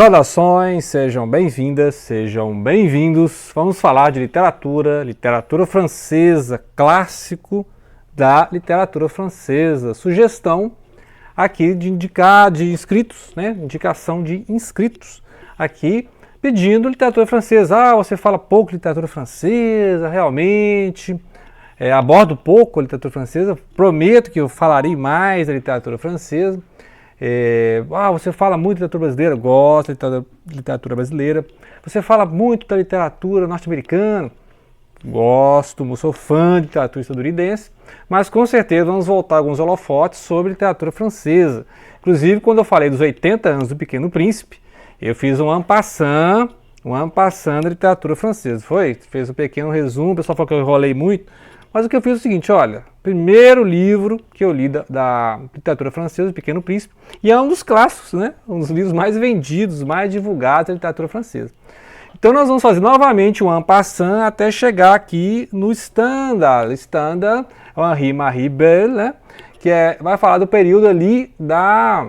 Saudações, sejam bem-vindas, sejam bem-vindos. Vamos falar de literatura, literatura francesa, clássico da literatura francesa. Sugestão aqui de indicar de inscritos, né? Indicação de inscritos aqui pedindo literatura francesa. Ah, você fala pouco de literatura francesa, realmente. Abordo pouco a literatura francesa, prometo que eu falarei mais da literatura francesa. Você fala muito da literatura brasileira, gosto da literatura brasileira. Você fala muito da literatura norte-americana, gosto, sou fã de literatura estadunidense, mas com certeza vamos voltar alguns holofotes sobre literatura francesa. Inclusive, quando eu falei dos 80 anos do Pequeno Príncipe, eu fiz um en passant da literatura francesa. Fez um pequeno resumo, o pessoal falou que eu enrolei muito, mas o que eu fiz é o seguinte, olha, primeiro livro que eu li da literatura francesa, O Pequeno Príncipe, e é um dos clássicos, né? Um dos livros mais vendidos, mais divulgados da literatura francesa. Então nós vamos fazer novamente um en passant até chegar aqui no Stendhal, Henri-Marie Belle, né? Que vai falar do período ali da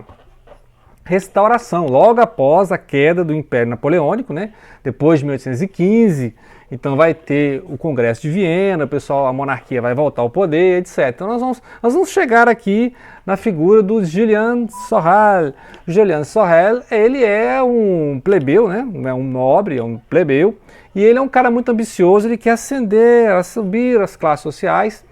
restauração, logo após a queda do Império Napoleônico, né? Depois de 1815, então vai ter o Congresso de Viena, a monarquia vai voltar ao poder, etc. Então nós vamos chegar aqui na figura do Julien Sorel. Julien Sorel, ele é um plebeu, né? É um nobre, é um plebeu, e ele é um cara muito ambicioso, ele quer subir as classes sociais.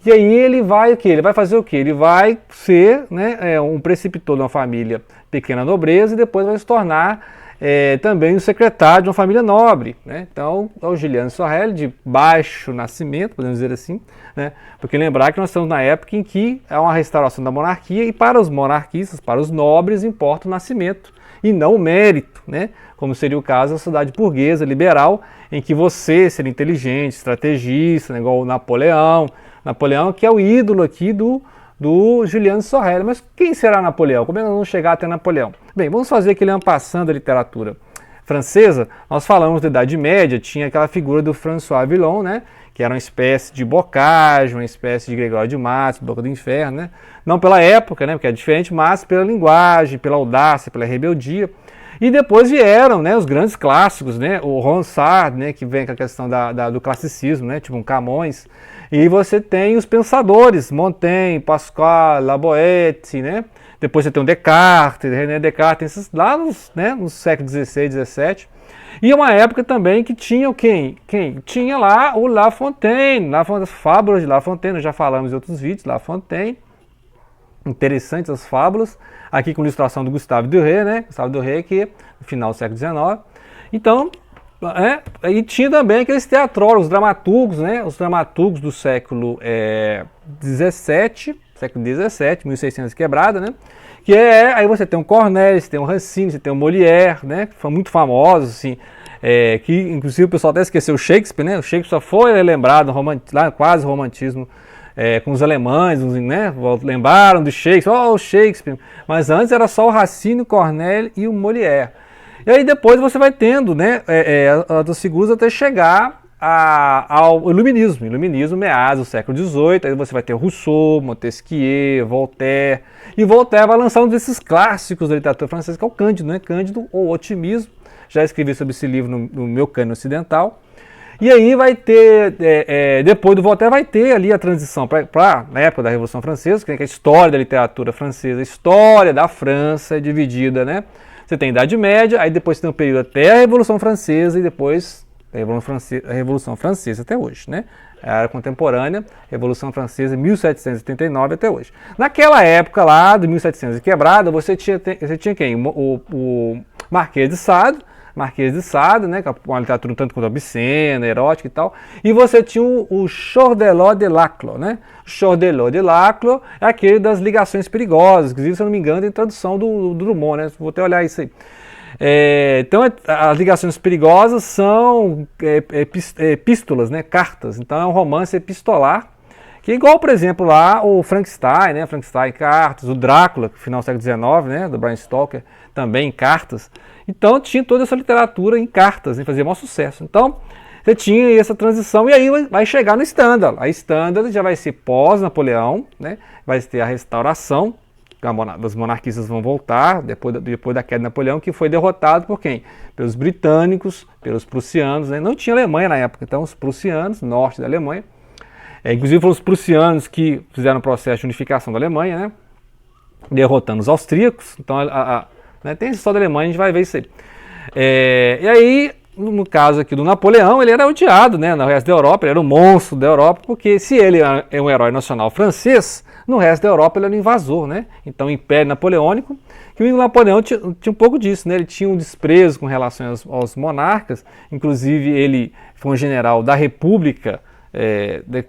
E aí ele vai o quê? Ele vai fazer o quê? Ele vai ser, né, um preceptor de uma família pequena nobreza e depois vai se tornar também o secretário de uma família nobre, né? Então, é o Julien Sorel, de baixo nascimento, podemos dizer assim, né? Porque lembrar que nós estamos na época em que há uma restauração da monarquia e para os monarquistas, para os nobres, importa o nascimento e não o mérito, né? Como seria o caso da sociedade burguesa, liberal, em que você ser inteligente, estrategista, né? Igual o Napoleão, que é o ídolo aqui do Julien Sorel. Mas quem será Napoleão? Como é que nós vamos chegar até Napoleão? Bem, vamos fazer aquele en passant da literatura francesa. Nós falamos da Idade Média, tinha aquela figura do François Villon, né? Que era uma espécie de Bocage, uma espécie de Gregório de Matos, Boca do Inferno, né? Não pela época, né? Porque é diferente, mas pela linguagem, pela audácia, pela rebeldia. E depois vieram, né, os grandes clássicos, né, o Ronsard, né, que vem com a questão do classicismo, né, tipo um Camões. E você tem os pensadores, Montaigne, Pascal, La Boétie, né? Depois você tem o Descartes, René Descartes, esses lá no século XVI, XVII. E é uma época também que tinha quem? Tinha lá o La Fontaine, as fábulas de La Fontaine, nós já falamos em outros vídeos, La Fontaine. Interessantes as fábulas, aqui com ilustração do Gustave Doré, né? Gustave Doré, que no final do século XIX. Então, e tinha também aqueles teatrólogos, dramaturgos, né? Os dramaturgos do século XVII, 1600 e quebrada, né? Aí você tem o Corneille, você tem o Racine, você tem o Molière, né? Que foram muito famosos, assim, que inclusive o pessoal até esqueceu o Shakespeare, né? O Shakespeare só foi lembrado lá quase romantismo, com os alemães, né? Lembraram do Shakespeare, o Shakespeare, mas antes era só o Racine, o Corneille e o Molière. E aí depois você vai tendo, né, as figuras até chegar ao Iluminismo. Iluminismo meados do século XVIII, aí você vai ter Rousseau, Montesquieu, Voltaire, e Voltaire vai lançar um desses clássicos da literatura francesa, que é o Cândido, né? Cândido ou Otimismo. Já escrevi sobre esse livro no meu Cânone Ocidental. E aí vai ter, depois do Voltaire, vai ter ali a transição para na época da Revolução Francesa, que é a história da literatura francesa, a história da França é dividida, né? Você tem a Idade Média, aí depois tem um período até a Revolução Francesa e depois a Revolução Francesa até hoje, né? A era contemporânea, Revolução Francesa, 1789 até hoje. Naquela época lá, de 1700 e quebrada, você tinha quem? O Marquês de Sade, né, com uma literatura um tanto quanto obscena, erótica e tal, e você tinha o Chordelot de Laclos, né? Chordelot de Laclos é aquele das ligações perigosas, inclusive, se eu não me engano, tem tradução do Drummond, né? Vou até olhar isso aí. Então, as ligações perigosas são epístolas, né? Cartas, então é um romance epistolar, que é igual, por exemplo, lá o Frankenstein, né? Frankenstein Cartas, o Drácula, final do século XIX, né? Do Bram Stoker, também em cartas. Então tinha toda essa literatura em cartas, né? Fazia maior sucesso. Então você tinha essa transição e aí vai chegar no Stendhal. A Stendhal já vai ser pós-Napoleão, né? Vai ter a restauração dos monarquistas vão voltar, depois da queda de Napoleão, que foi derrotado por quem? Pelos britânicos, pelos prussianos, né? Não tinha Alemanha na época, então os prussianos, norte da Alemanha, inclusive foram os prussianos que fizeram o processo de unificação da Alemanha, né? Derrotando os austríacos. Então, né, tem essa história da Alemanha, a gente vai ver isso aí. E aí, no caso aqui do Napoleão, ele era odiado, né, no resto da Europa, ele era um monstro da Europa, porque se ele é um herói nacional francês, no resto da Europa ele era um invasor, né? Então, o Império Napoleônico, que o Napoleão tinha um pouco disso, né? Ele tinha um desprezo com relação aos monarcas, inclusive ele foi um general da República,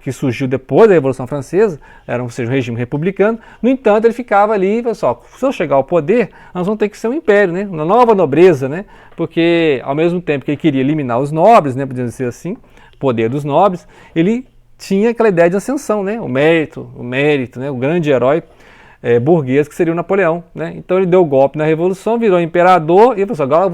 que surgiu depois da Revolução Francesa, ou seja, um regime republicano. No entanto, ele ficava ali, pessoal, se eu chegar ao poder, nós vamos ter que ser um império, né? Uma nova nobreza, né? Porque ao mesmo tempo que ele queria eliminar os nobres, né, podemos dizer assim, poder dos nobres, ele tinha aquela ideia de ascensão, né? O mérito, né? O grande herói burguês que seria o Napoleão, né? Então ele deu o golpe na Revolução, virou imperador e falou: agora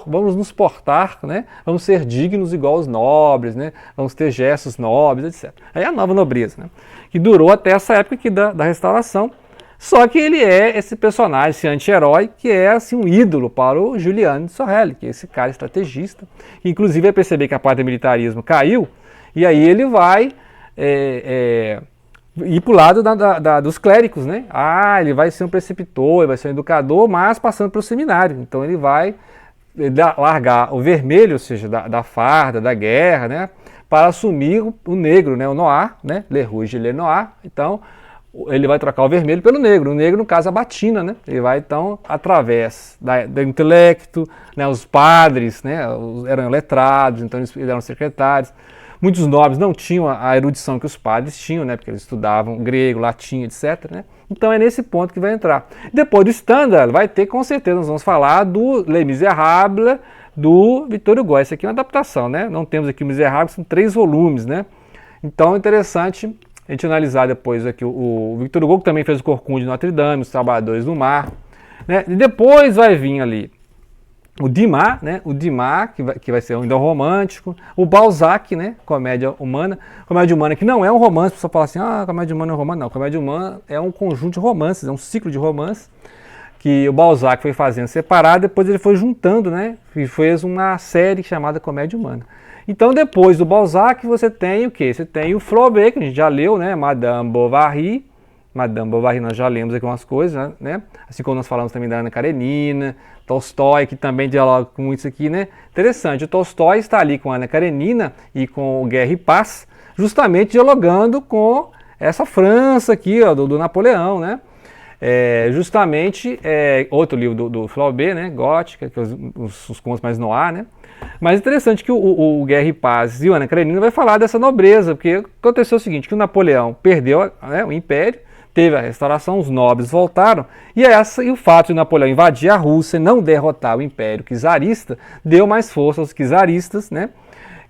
vamos nos portar, né? Vamos ser dignos igual aos nobres, né? Vamos ter gestos nobres, etc. Aí a nova nobreza, né? Que durou até essa época aqui da Restauração. Só que ele é esse personagem, esse anti-herói, que é assim um ídolo para o Julian de Sorel, que é esse cara estrategista. Inclusive vai perceber que a parte do militarismo caiu e aí ele vai ir para o lado dos clérigos, né? Ele vai ser um preceptor, ele vai ser um educador, mas passando pelo seminário. Então ele vai largar o vermelho, ou seja, da farda, da guerra, né? Para assumir o negro, né? O noir, né? Le rouge et le noir. Então ele vai trocar o vermelho pelo negro. O negro, no caso, a batina, né? Ele vai, então, através do intelecto, né? Os padres, né? Eram letrados, então eles eram secretários. Muitos nobres não tinham a erudição que os padres tinham, né? Porque eles estudavam grego, latim, etc. Né? Então é nesse ponto que vai entrar. Depois do Stendhal, vai ter, com certeza, nós vamos falar do Les Misérables, do Victor Hugo. Essa aqui é uma adaptação, né? Não temos aqui o Misérables, são 3 volumes, né? Então é interessante a gente analisar depois aqui o Victor Hugo, que também fez o Corcunda de Notre Dame, Os Trabalhadores do Mar, né? E depois vai vir ali o Dumas, né? O Dumas, que vai ser ainda um romântico. O Balzac, né? Comédia humana. Comédia humana que não é um romance, a pessoa fala assim, comédia humana é um romance. Não, comédia humana é um conjunto de romances, é um ciclo de romances que o Balzac foi fazendo separado, depois ele foi juntando, né? E fez uma série chamada Comédia Humana. Então, depois do Balzac, você tem o quê? Você tem o Flaubert, que a gente já leu, né? Madame Bovary. Madame Bovary, nós já lemos aqui umas coisas, né? Assim como nós falamos também da Ana Karenina, Tolstói, que também dialoga com isso aqui, né? Interessante, o Tolstói está ali com a Ana Karenina e com o Guerra e Paz, justamente dialogando com essa França aqui, ó, do Napoleão, né? Outro livro do Flaubert, né? Gótica, que é os contos mais noir, né? Mas interessante que o Guerra e Paz e o Ana Karenina vai falar dessa nobreza, porque aconteceu o seguinte, que o Napoleão perdeu, né, o Império, teve a restauração, os nobres voltaram, e o fato de Napoleão invadir a Rússia e não derrotar o Império czarista, deu mais força aos czaristas, né,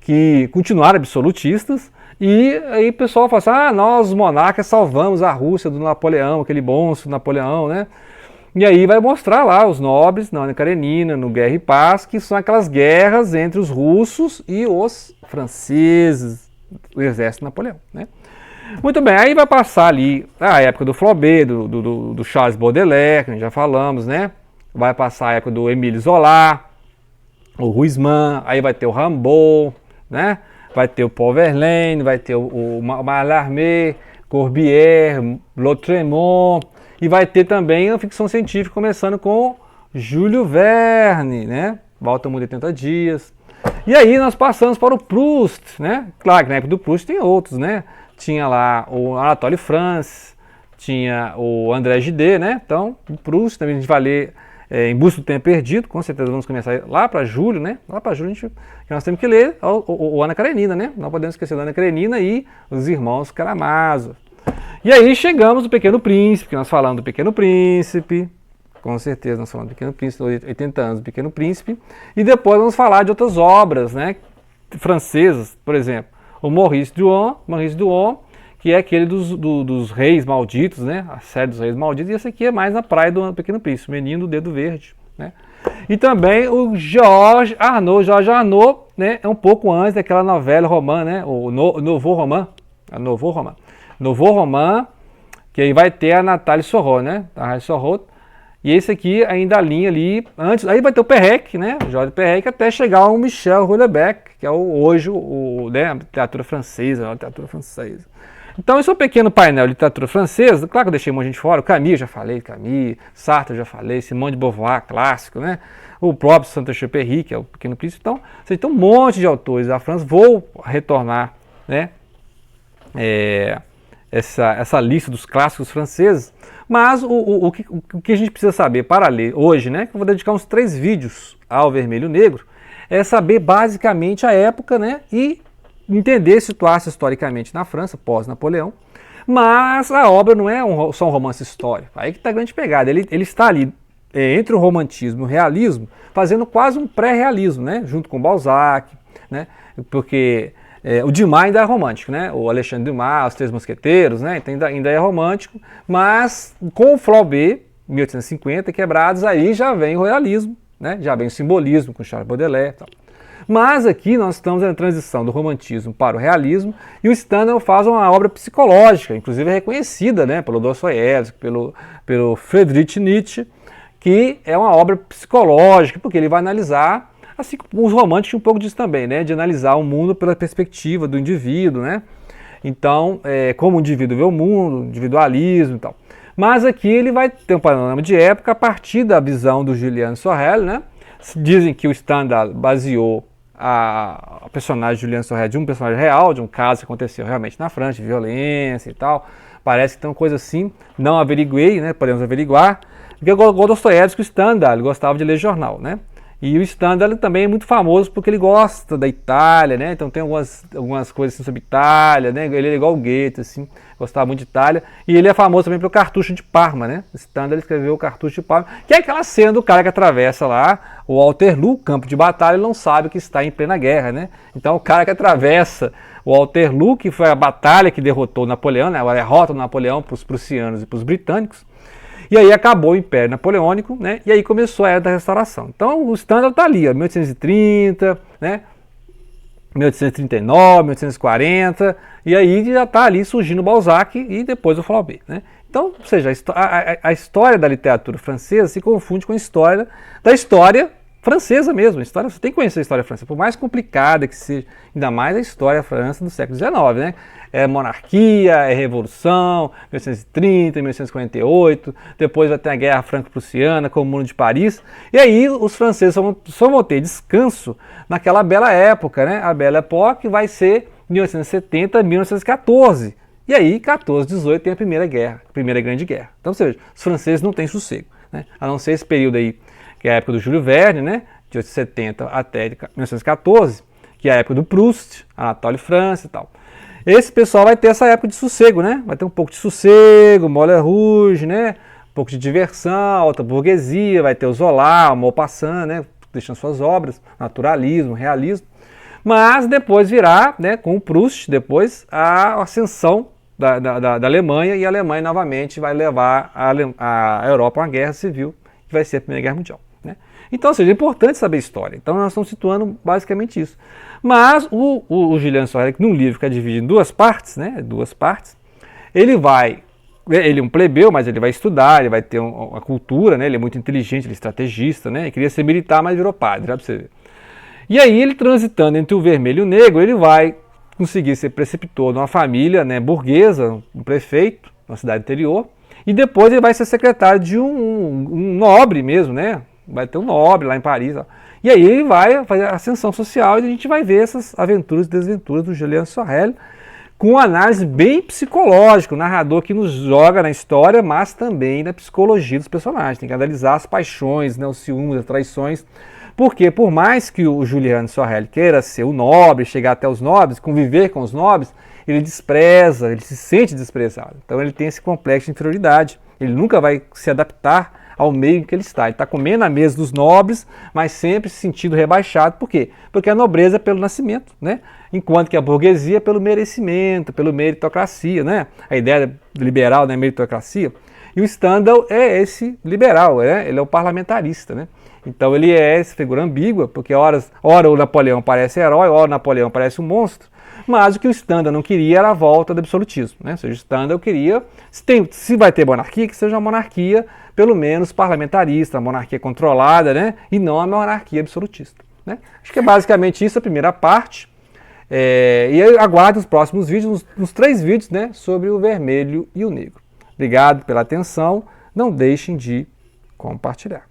que continuaram absolutistas, e aí o pessoal fala assim, nós os monarcas salvamos a Rússia do Napoleão, aquele monstro Napoleão, né, e aí vai mostrar lá os nobres, na Ana Karenina, no Guerra e Paz, que são aquelas guerras entre os russos e os franceses, o exército de Napoleão, né. Muito bem, aí vai passar ali a época do Flaubert, do Charles Baudelaire, que a gente já falamos, né? Vai passar a época do Émile Zola, o Huysmans, aí vai ter o Rimbaud, né? Vai ter o Paul Verlaine, vai ter o Mallarmé, Corbière, Lautréamont, e vai ter também a ficção científica, começando com Júlio Verne, né? Volta ao Mundo em 80 Dias. E aí nós passamos para o Proust, né? Claro que na época do Proust tem outros, né? Tinha lá o Anatole France, tinha o André Gide, né? Então, o Proust também a gente vai ler Em Busca do Tempo Perdido, com certeza vamos começar lá para julho, né? Lá para julho nós temos que ler o Ana Karenina, né? Não podemos esquecer da Ana Karenina e os irmãos Karamazov. E aí chegamos no Pequeno Príncipe, que nós falamos do Pequeno Príncipe, com certeza nós falamos do Pequeno Príncipe, 80 anos do Pequeno Príncipe, e depois vamos falar de outras obras, né? Francesas, por exemplo. O Maurice Druon, que é aquele dos Reis Malditos, né? A série dos Reis Malditos, e esse aqui é mais na praia do Pequeno Príncipe, Menino do Dedo Verde, né? E também o Georges Arnaud, né? É um pouco antes daquela novela romã, né? O Nouveau Roman, que aí vai ter a Nathalie Sorrot, né? A Nathalie Sorrot. E esse aqui ainda a linha ali, antes, aí vai ter o Perrec, né? O Jorge Perrec, até chegar ao Michel Houellebecq, que é hoje né? A literatura francesa, a literatura francesa. Então esse é um pequeno painel de literatura francesa. Claro que eu deixei um monte de gente fora, o Camus eu já falei, Sartre eu já falei, Simone de Beauvoir, clássico, né? O próprio Saint-Exupéry, que é o Pequeno Príncipe. Então, você tem um monte de autores da França. Vou retornar, né? Essa lista dos clássicos franceses, mas o que a gente precisa saber para ler hoje, né, que eu vou dedicar uns 3 vídeos ao Vermelho e Negro, é saber basicamente a época, né, e entender, situar-se historicamente na França, pós-Napoleão, mas a obra não é só um romance histórico, aí que está a grande pegada, ele está ali entre o romantismo e o realismo, fazendo quase um pré-realismo, né, junto com Balzac, né, porque... o Dumas ainda é romântico, né? O Alexandre Dumas, Os Três Mosqueteiros, né? Então ainda é romântico, mas com o Flaubert, 1850, quebrados, aí já vem o realismo, né? Já vem o simbolismo com Charles Baudelaire e tal. Mas aqui nós estamos na transição do romantismo para o realismo, e o Stendhal faz uma obra psicológica, inclusive reconhecida, né? Pelo Dostoiévski, pelo Friedrich Nietzsche, que é uma obra psicológica, porque ele vai analisar. Assim como os românticos um pouco disso também, né? De analisar o mundo pela perspectiva do indivíduo, né? Então, como o indivíduo vê o mundo, individualismo e tal. Mas aqui ele vai ter um panorama de época a partir da visão do Julian Sorel, né? Dizem que o Stendhal baseou a personagem Julian Sorel de um personagem real, de um caso que aconteceu realmente na França, de violência e tal. Parece que tem uma coisa assim, não averiguei, né? Podemos averiguar. Porque o Dostoiévski, o Stendhal, ele gostava de ler jornal, né? E o Stendhal também é muito famoso porque ele gosta da Itália, né? Então tem algumas coisas assim sobre Itália, né? Ele é igual o Goethe, assim, gostava muito de Itália. E ele é famoso também pelo Cartucho de Parma, né? O Stendhal escreveu o Cartucho de Parma, que é aquela cena do cara que atravessa lá o Waterloo, campo de batalha, e não sabe que está em plena guerra, né? Então o cara que atravessa o Waterloo, que foi a batalha que derrotou Napoleão, né? A derrota do Napoleão para os prussianos e para os britânicos. E aí acabou o Império Napoleônico, né? E aí começou a Era da Restauração. Então o Stendhal está ali, ó, 1830, né? 1839, 1840, e aí já está ali surgindo o Balzac e depois o Flaubert, né? Então, ou seja, a história da literatura francesa se confunde com a história da história francesa mesmo. Você tem que conhecer a história francesa, por mais complicada que seja, ainda mais a história francesa do século XIX, né? É monarquia, é revolução, 1830, 1848, depois vai ter a Guerra Franco-Prussiana, Comune de Paris, e aí os franceses só vão ter descanso naquela bela época, né? A Belle Époque vai ser 1870 a 1914, e aí 14, 18 tem a Primeira Grande Guerra. Então, ou seja, os franceses não têm sossego, né? A não ser esse período aí, que é a época do Júlio Verne, né? De 1870 até 1914, que é a época do Proust, Anatole France e tal. Esse pessoal vai ter essa época de sossego, né? Vai ter um pouco de sossego, Moulin Rouge, né? Um pouco de diversão, alta burguesia, vai ter o Zola, o Maupassant, né? Deixando suas obras, naturalismo, realismo. Mas depois virá, né? Com o Proust, depois a ascensão da Alemanha, e a Alemanha novamente vai levar a Europa a uma guerra civil, que vai ser a Primeira Guerra Mundial, né? Então, ou seja, é importante saber história. Então nós estamos situando basicamente isso. Mas o Julian Sorel, num livro que é dividido em 2 partes, né? 2 partes, ele é um plebeu, mas ele vai estudar, ele vai ter uma cultura, né? Ele é muito inteligente, ele é estrategista, né? Ele queria ser militar, mas virou padre, já pra você ver. E aí ele transitando entre o vermelho e o negro, ele vai conseguir ser preceptor de uma família, né, burguesa, um prefeito, uma cidade interior, e depois ele vai ser secretário de um nobre mesmo, né? Vai ter um nobre lá em Paris. Ó. E aí ele vai fazer a ascensão social e a gente vai ver essas aventuras e desventuras do Julian Sorel, com uma análise bem psicológica, o narrador que nos joga na história, mas também na psicologia dos personagens. Tem que analisar as paixões, né, os ciúmes, as traições. Porque por mais que o Julian Sorel queira ser o nobre, chegar até os nobres, conviver com os nobres, ele despreza, ele se sente desprezado. Então ele tem esse complexo de inferioridade. Ele nunca vai se adaptar ao meio em que ele está. Ele está comendo a mesa dos nobres, mas sempre se sentindo rebaixado. Por quê? Porque a nobreza é pelo nascimento, né? Enquanto que a burguesia é pelo merecimento, pela meritocracia, né? A ideia liberal da meritocracia. E o Stendhal é esse liberal, né? Ele é o parlamentarista, né? Então ele é essa figura ambígua, porque ora o Napoleão parece herói, ora o Napoleão parece um monstro, mas o que o Stendhal não queria era a volta do absolutismo, né? Ou seja, o Stendhal queria, se vai ter monarquia, que seja uma monarquia, pelo menos parlamentarista, uma monarquia controlada, né? E não uma monarquia absolutista, né? Acho que é basicamente isso a primeira parte. E eu aguardo os próximos vídeos, nos 3 vídeos, né, sobre o vermelho e o negro. Obrigado pela atenção, não deixem de compartilhar.